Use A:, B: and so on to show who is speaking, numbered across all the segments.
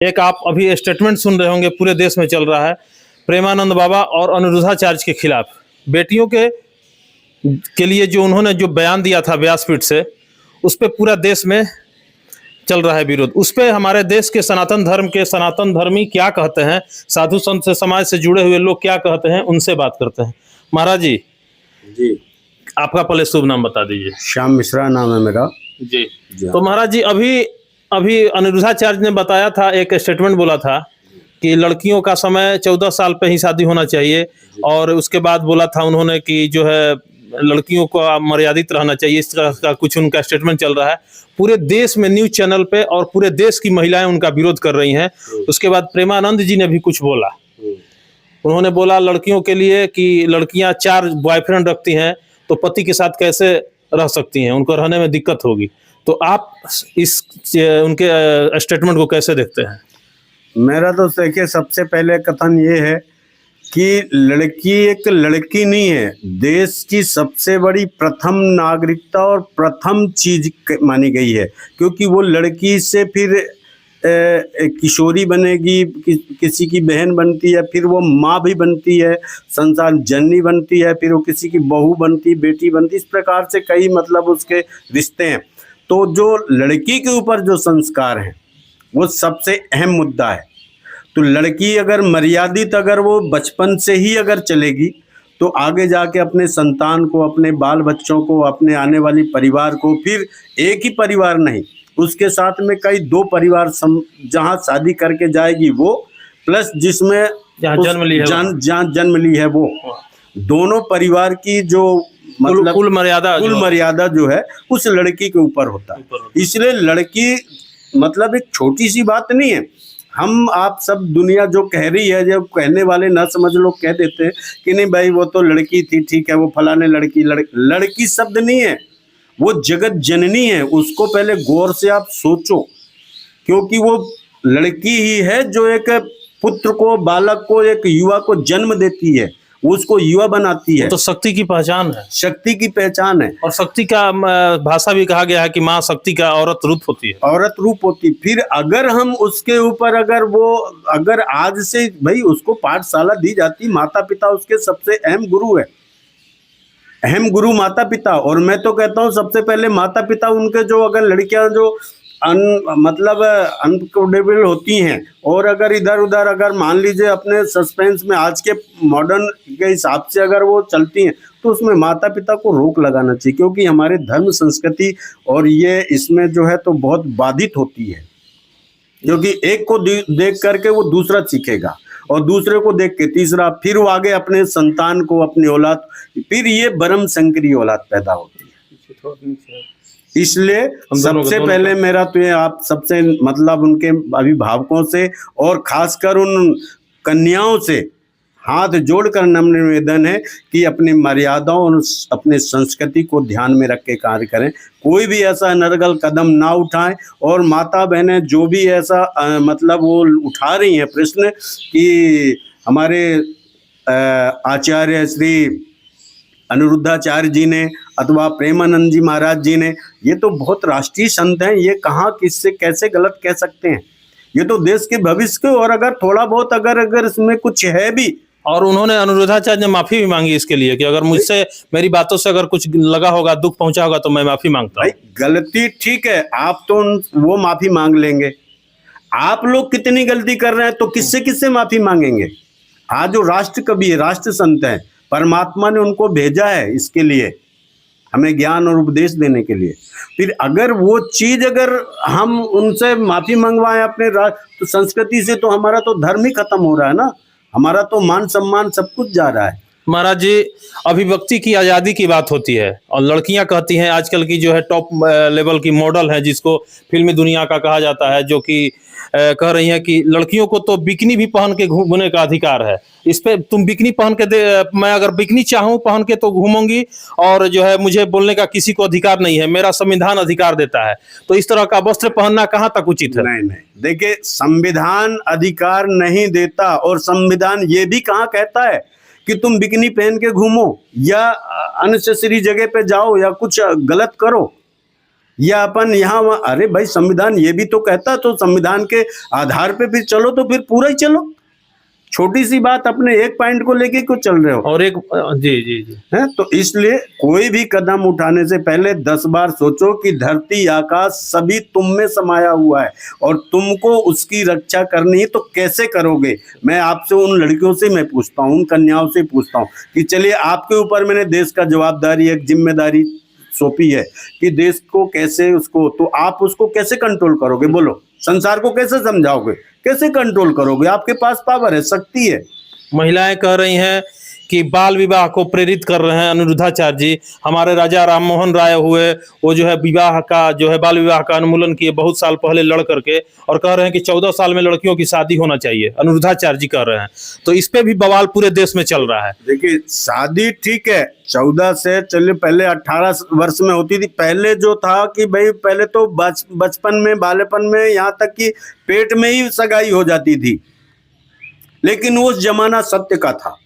A: एक आप अभी स्टेटमेंट सुन रहे होंगे, पूरे देश में चल रहा है, प्रेमानंद बाबा और अनिरुद्धाचार्य के खिलाफ बेटियों के लिए जो उन्होंने जो बयान दिया था व्यासपीठ से, उस पर पूरा देश में चल रहा है विरोध। उस पर हमारे देश के सनातन धर्म के सनातन धर्मी क्या कहते हैं, साधु संत से समाज से जुड़े हुए लोग क्या कहते हैं, उनसे बात करते हैं। महाराज जी, आपका पहले शुभ नाम बता दीजिए।
B: श्याम मिश्रा नाम है मेरा।
A: जी। तो महाराज जी, अभी अनिरुद्धाचार्य ने बताया था, एक स्टेटमेंट बोला था कि लड़कियों का समय 14 साल पे ही शादी होना चाहिए, और उसके बाद बोला था उन्होंने कि जो है लड़कियों को मर्यादित रहना चाहिए। इस तरह का कुछ उनका स्टेटमेंट चल रहा है पूरे देश में, न्यूज चैनल पे, और पूरे देश की महिलाएं उनका विरोध कर रही हैं। उसके बाद प्रेमानंद जी ने भी कुछ बोला। उन्होंने बोला लड़कियों के लिए कि लड़कियां 4 बॉयफ्रेंड रखती हैं तो पति के साथ कैसे रह सकती हैं, उनको रहने में दिक्कत होगी। तो आप इस उनके स्टेटमेंट को कैसे देखते हैं?
B: मेरा तो देखिए, सबसे पहले कथन ये है कि लड़की एक लड़की नहीं है, देश की सबसे बड़ी प्रथम नागरिकता और प्रथम चीज मानी गई है, क्योंकि वो लड़की से फिर किशोरी बनेगी, किसी की बहन बनती है, फिर वो माँ भी बनती है, संसार जननी बनती है, फिर वो किसी की बहू बनती, बेटी बनती, इस प्रकार से कई मतलब उसके रिश्ते हैं। तो जो लड़की के ऊपर जो संस्कार हैं वो सबसे अहम मुद्दा है। तो लड़की अगर मर्यादित, अगर वो बचपन से ही अगर चलेगी तो आगे जाके अपने संतान को, अपने बाल बच्चों को, अपने आने वाली परिवार को, फिर एक ही परिवार नहीं, उसके साथ में कई 2 परिवार जहाँ शादी करके जाएगी वो, प्लस जिसमें
A: जहाँ
B: जन्म ली है वो, दोनों परिवार की जो मतलब
A: कुल मर्यादा
B: जो है उस लड़की के ऊपर होता है। इसलिए लड़की मतलब एक छोटी सी बात नहीं है। हम आप सब दुनिया जो कह रही है, जो कहने वाले ना समझ लोग कह देते हैं कि नहीं भाई वो तो लड़की थी, ठीक है, वो फलाने लड़की शब्द नहीं है, वो जगत जननी है। उसको पहले गौर से आप सोचो, क्योंकि वो लड़की ही है जो एक पुत्र को, बालक को, एक युवा को जन्म देती है, उसको युवा बनाती है।
A: तो शक्ति की पहचान है,
B: शक्ति की पहचान है।
A: और शक्ति का भाषा भी कहा गया है कि माँ शक्ति का औरत रूप होती है,
B: औरत रूप होती। फिर अगर हम उसके ऊपर अगर आज से भाई उसको पाठशाला दी जाती, माता पिता उसके सबसे अहम गुरु है, अहम गुरु माता पिता। और मैं तो कहता हूँ सबसे पहले माता पिता उनके, जो अगर लड़कियां जो मतलब अनकम्फर्टेबल होती हैं, और अगर इधर उधर अगर मान लीजिए अपने सस्पेंस में आज के मॉडर्न के हिसाब से अगर वो चलती हैं, तो उसमें माता पिता को रोक लगाना चाहिए, क्योंकि हमारे धर्म संस्कृति और ये इसमें जो है तो बहुत बाधित होती है। क्योंकि एक को देख करके वो दूसरा सीखेगा, और दूसरे को देख के तीसरा, फिर वो आगे अपने संतान को, अपनी औलाद, फिर ये बरम संकरी औलाद पैदा होती है। इसलिए सबसे पहले मेरा तो ये आप सबसे मतलब उनके अभिभावकों से और खासकर उन कन्याओं से हाथ जोड़कर नम्र निवेदन है कि अपनी मर्यादाओं और अपने संस्कृति को ध्यान में रख के कार्य करें। कोई भी ऐसा नरगल कदम ना उठाएं। और माता बहनें जो भी ऐसा मतलब वो उठा रही हैं प्रश्न कि हमारे आचार्य श्री अनिरुद्धाचार्य जी ने अथवा प्रेमानंद जी महाराज जी ने, ये तो बहुत राष्ट्रीय संत हैं, ये कहाँ किससे कैसे गलत कह सकते हैं? ये तो देश के भविष्य के, और अगर थोड़ा बहुत अगर इसमें कुछ है भी। और
A: उन्होंने अनिरुद्धाचार्य ने माफी भी मांगी इसके लिए कि अगर मुझसे मेरी बातों से अगर कुछ लगा होगा, दुख पहुंचा होगा, तो मैं माफी मांगता हूं।
B: गलती ठीक है, आप तो वो माफी मांग लेंगे, आप लोग कितनी गलती कर रहे हैं तो किससे किससे माफी मांगेंगे? आज जो राष्ट्र कवि है, राष्ट्र संत है, परमात्मा ने उनको भेजा है इसके लिए, हमें ज्ञान और उपदेश देने के लिए। फिर अगर वो चीज अगर हम उनसे माफी मंगवाएं अपने तो संस्कृति से, तो हमारा तो धर्म ही खत्म हो रहा है ना, हमारा तो मान सम्मान सब कुछ जा रहा है।
A: महाराज जी, अभिव्यक्ति की आज़ादी की बात होती है, और लड़कियां कहती हैं, आजकल की जो है टॉप लेवल की मॉडल है, जिसको फिल्मी दुनिया का कहा जाता है, जो कि कह रही हैं कि लड़कियों को तो बिकनी भी पहन के घूमने का अधिकार है। इस पे तुम बिकनी पहन के मैं अगर बिकनी चाहूँ पहन के तो घूमूंगी, और जो है मुझे बोलने का किसी को अधिकार नहीं है, मेरा संविधान अधिकार देता है। तो इस तरह का वस्त्र पहनना कहाँ तक उचित है?
B: नहीं, देखिए, संविधान अधिकार नहीं देता, और संविधान ये भी कहाँ कहता है कि तुम बिकनी पहन के घूमो या अननेसेसरी जगह पे जाओ या कुछ गलत करो। या अपन यहाँ वहाँ, अरे भाई संविधान ये भी तो कहता, तो संविधान के आधार पे फिर चलो, तो फिर पूरा ही चलो। छोटी सी बात अपने एक पॉइंट को लेके क्यों चल रहे हो?
A: और एक जी जी जी
B: है तो इसलिए कोई भी कदम उठाने से पहले 10 बार सोचो कि धरती आकाश सभी तुम में समाया हुआ है और तुमको उसकी रक्षा करनी है, तो कैसे करोगे? मैं आपसे उन लड़कियों से मैं पूछता हूँ, उन कन्याओं से पूछता हूँ कि चलिए आपके ऊपर मैंने देश का जवाबदारी, एक जिम्मेदारी सौंपी है कि देश को कैसे उसको, तो आप उसको कैसे कंट्रोल करोगे? बोलो, संसार को कैसे समझाओगे, कैसे कंट्रोल करोगे? आपके पास पावर है, शक्ति है।
A: महिलाएं कह रही हैं कि बाल विवाह को प्रेरित कर रहे हैं अनिरुद्धाचार्य जी। हमारे राजा राम मोहन राय हुए, वो जो है विवाह का जो है बाल विवाह का उन्मूलन किए बहुत साल पहले लड़ करके, और कह रहे हैं कि 14 साल में लड़कियों की शादी होना चाहिए। अनिरुद्धाचार्य जी कह रहे हैं, तो इस पे भी बवाल पूरे देश में चल रहा है।
B: देखिए शादी ठीक है, 14 से चलिए, पहले 18 वर्ष में होती थी। पहले जो था कि भाई पहले तो बचपन में, बालेपन में, यहाँ तक कि पेट में ही सगाई हो जाती थी, लेकिन वो जमाना सत्य का था,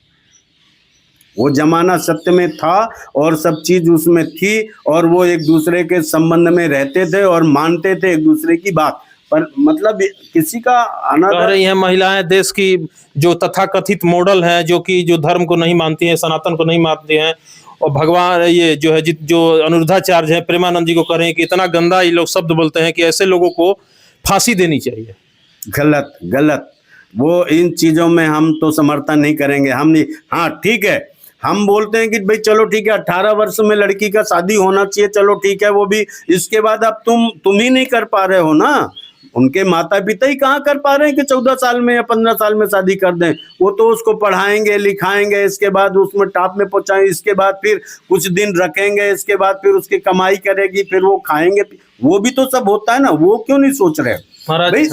B: वो जमाना सत्य में था और सब चीज उसमें थी, और वो एक दूसरे के संबंध में रहते थे और मानते थे एक दूसरे की बात। पर मतलब किसी का
A: कह रही हैं महिलाएं देश की जो तथाकथित मॉडल हैं, जो कि जो धर्म को नहीं मानती हैं, सनातन को नहीं मानती हैं, और भगवान ये जो है जो अनिरुद्धाचार्य हैं, प्रेमानंद जी को कह रहे हैं कि इतना गंदा ये लोग शब्द बोलते हैं कि ऐसे लोगों को फांसी देनी चाहिए।
B: गलत गलत, वो इन चीजों में हम तो समर्थन नहीं करेंगे। हम नहीं, हाँ ठीक है, हम बोलते हैं कि भाई चलो ठीक है 18 वर्ष में लड़की का शादी होना चाहिए, चलो ठीक है, वो भी इसके बाद अब तुम ही नहीं कर पा रहे हो ना, उनके माता पिता ही कहाँ कर पा रहे हैं कि 14 साल में या 15 साल में शादी कर दें। वो तो उसको पढ़ाएंगे लिखाएंगे, इसके बाद उसमें टॉप में पहुंचाएंगे, इसके बाद फिर कुछ दिन रखेंगे, इसके बाद फिर उसकी कमाई करेगी, फिर वो खाएंगे, वो भी तो सब होता है ना। वो क्यों नहीं सोच रहे
A: महाराज?
B: भाई?